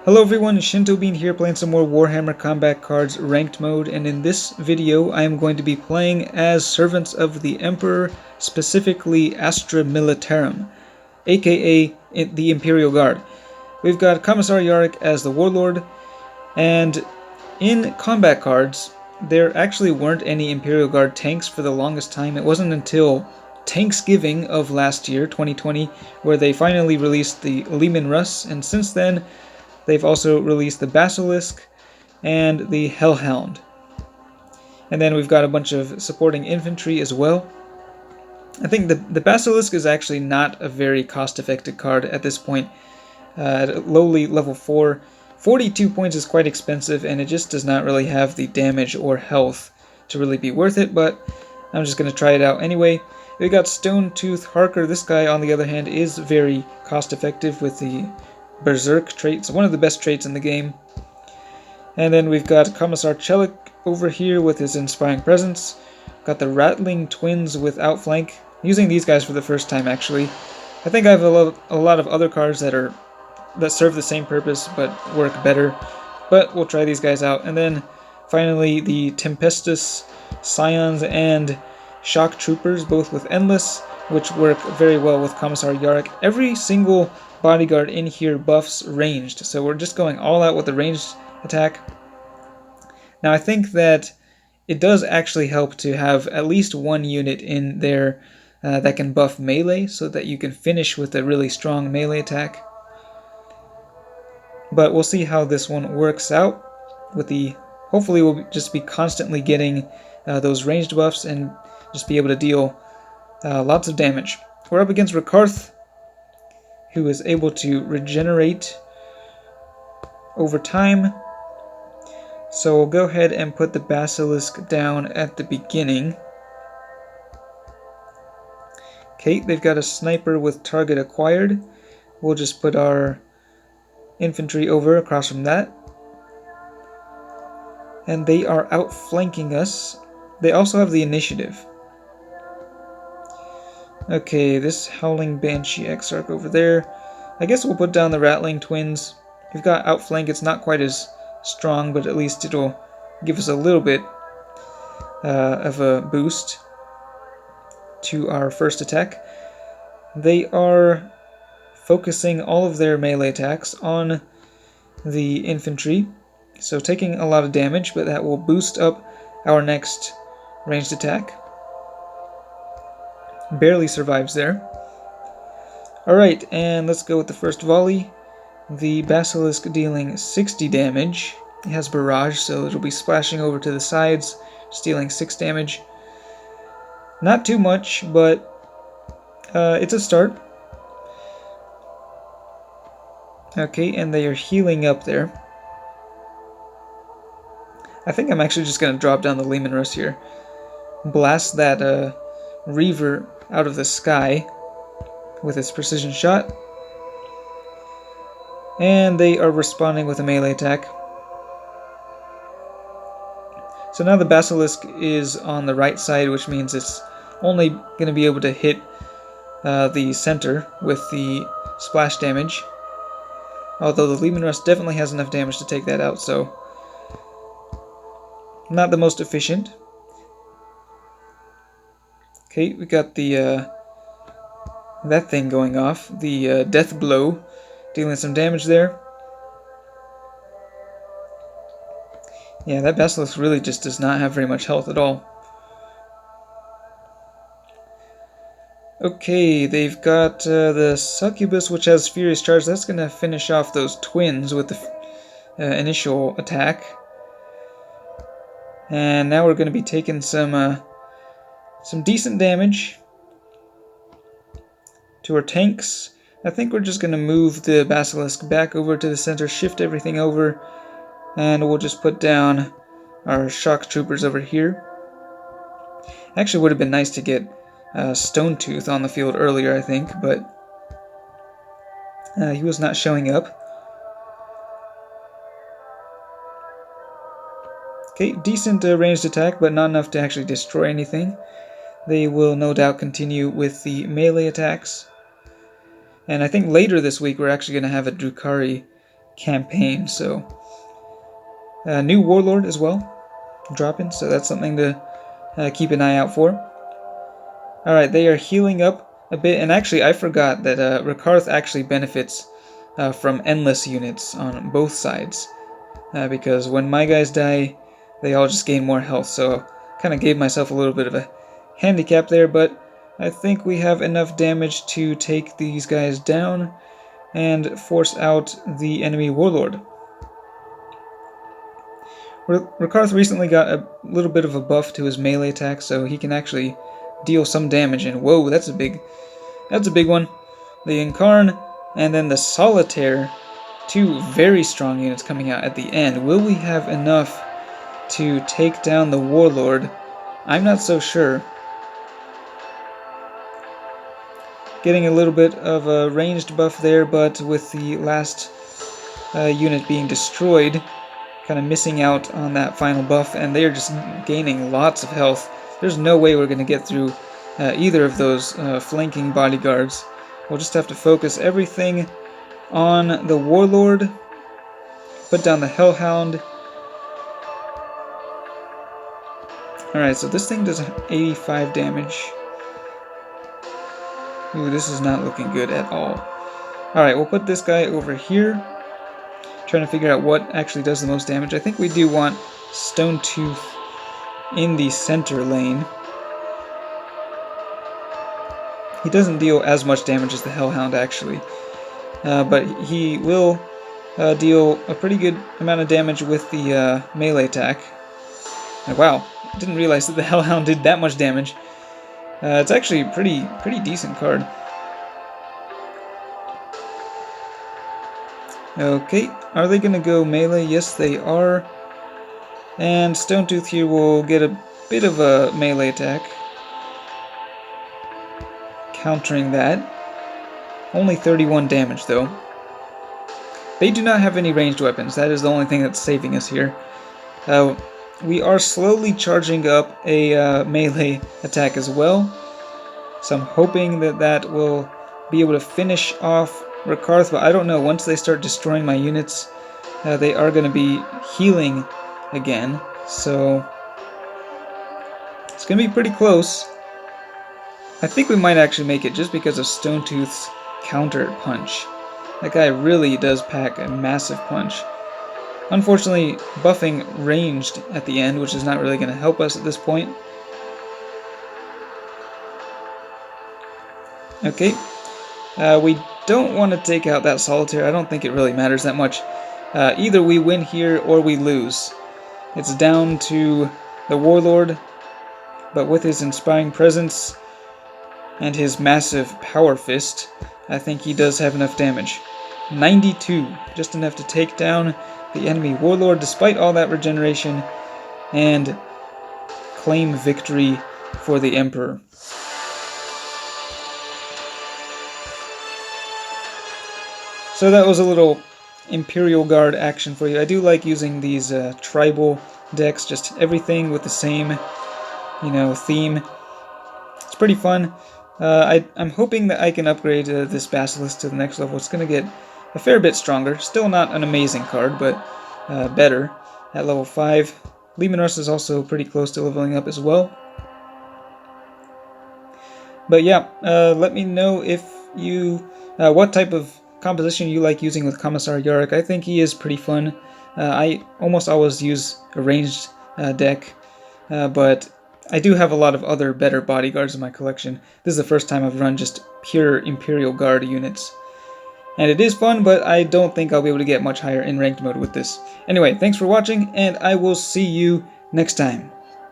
Hello everyone, Shinto Bean here playing some more Warhammer Combat Cards Ranked Mode, and in this video I am going to be playing as Servants of the Emperor, specifically Astra Militarum, aka the Imperial Guard. We've got Commissar Yarrick as the Warlord, and in combat cards there actually weren't any Imperial Guard tanks for the longest time. It wasn't until Thanksgiving of last year, 2020, where they finally released the Leman Russ, and since then they've also released the Basilisk and the Hellhound. And then we've got a bunch of supporting infantry as well. I think the Basilisk is actually not a very cost-effective card at this point. At lowly level 4, 42 points is quite expensive, and it just does not really have the damage or health to really be worth it, but I'm just going to try it out anyway. We got Stone Tooth Harker. This guy, on the other hand, is very cost-effective with the Berserk traits, one of the best traits in the game. And then we've got Kamasarchellik over here with his Inspiring Presence. Got the Rattling Twins with Outflank. Using these guys for the first time, actually. I think I have a lot of other cards that serve the same purpose but work better. But we'll try these guys out. And then finally the Tempestus Scions and Shock Troopers, both with Endless, which work very well with Commissar Yarrick. Every single bodyguard in here buffs ranged, so we're just going all out with the ranged attack. Now I think that it does actually help to have at least one unit in there that can buff melee, so that you can finish with a really strong melee attack. But we'll see how this one works out. Hopefully we'll just be constantly getting those ranged buffs and just be able to deal lots of damage. We're up against Rakarth, who is able to regenerate over time. So we'll go ahead and put the Basilisk down at the beginning. Okay, they've got a sniper with target acquired. We'll just put our infantry over across from that. And they are outflanking us. They also have the initiative. Okay, this Howling Banshee Exarch over there. I guess we'll put down the Rattling Twins. We've got Outflank. It's not quite as strong, but at least it'll give us a little bit of a boost to our first attack. They are focusing all of their melee attacks on the infantry, so taking a lot of damage, but that will boost up our next ranged attack. Barely survives there. Alright, and let's go with the first volley. The Basilisk dealing 60 damage. It has barrage, so it'll be splashing over to the sides, just dealing 6 damage. Not too much, but it's a start. Okay, and they are healing up there. I think I'm actually just going to drop down the Leman Russ here. Blast that Reaver out of the sky with its precision shot. And they are responding with a melee attack. So now the Basilisk is on the right side, which means it's only going to be able to hit the center with the splash damage. Although the Leman Russ definitely has enough damage to take that out, so not the most efficient. Okay, we got the that thing going off, the death blow, dealing some damage there. Yeah, that Basilisk really just does not have very much health at all. Okay, they've got the Succubus, which has Furious Charge. That's going to finish off those twins with the initial attack. And now we're going to be taking some decent damage to our tanks. I think we're just going to move the Basilisk back over to the center, shift everything over, and we'll just put down our Shock Troopers over here. Actually, would have been nice to get Stone Tooth on the field earlier, I think, but he was not showing up. Okay, decent ranged attack, but not enough to actually destroy anything. They will no doubt continue with the melee attacks. And I think later this week we're actually going to have a Drukhari campaign. So, new Warlord as well, dropping, so that's something to keep an eye out for. Alright, they are healing up a bit, and actually I forgot that Rakarth actually benefits from endless units on both sides, because when my guys die, they all just gain more health, so kind of gave myself a little bit of a handicap there, but I think we have enough damage to take these guys down and force out the enemy Warlord. Rakarth recently got a little bit of a buff to his melee attack, so he can actually deal some damage, and whoa, that's a big one. The Incarn and then the Solitaire, two very strong units coming out at the end. Will we have enough to take down the Warlord? I'm not so sure. Getting a little bit of a ranged buff there, but with the last unit being destroyed, kind of missing out on that final buff, and they're just gaining lots of health. There's no way we're going to get through either of those flanking bodyguards. We'll just have to focus everything on the Warlord, put down the Hellhound. Alright, so this thing does 85 damage. Ooh, this is not looking good at all. Alright, we'll put this guy over here. Trying to figure out what actually does the most damage. I think we do want Stone Tooth in the center lane. He doesn't deal as much damage as the Hellhound, actually. But he will deal a pretty good amount of damage with the melee attack. And wow, didn't realize that the Hellhound did that much damage. It's actually a pretty decent card. Okay, are they going to go melee? Yes, they are. And Stone Tooth here will get a bit of a melee attack, countering that. Only 31 damage, though. They do not have any ranged weapons. That is the only thing that's saving us here. We are slowly charging up a melee attack as well, so I'm hoping that that will be able to finish off Rakarth, but I don't know. Once they start destroying my units, they are going to be healing again, so it's going to be pretty close. I think we might actually make it just because of Stone Tooth's counter punch. That guy really does pack a massive punch. Unfortunately, buffing ranged at the end, which is not really going to help us at this point. Okay, we don't want to take out that Solitaire. I don't think it really matters that much. Either we win here or we lose. It's down to the Warlord, but with his inspiring presence and his massive power fist, I think he does have enough damage. 92, just enough to take down the enemy Warlord despite all that regeneration and claim victory for the Emperor. So that was a little Imperial Guard action for you. I do like using these tribal decks, just everything with the same, theme. It's pretty fun. I'm hoping that I can upgrade this Basilisk to the next level. It's going to get a fair bit stronger. Still not an amazing card, but better at level 5. Leman-Russ is also pretty close to leveling up as well. But yeah, let me know if you what type of composition you like using with Commissar Yarrick. I think he is pretty fun. I almost always use a ranged deck, but I do have a lot of other better bodyguards in my collection. This is the first time I've run just pure Imperial Guard units. And it is fun, but I don't think I'll be able to get much higher in ranked mode with this. Anyway, thanks for watching, and I will see you next time.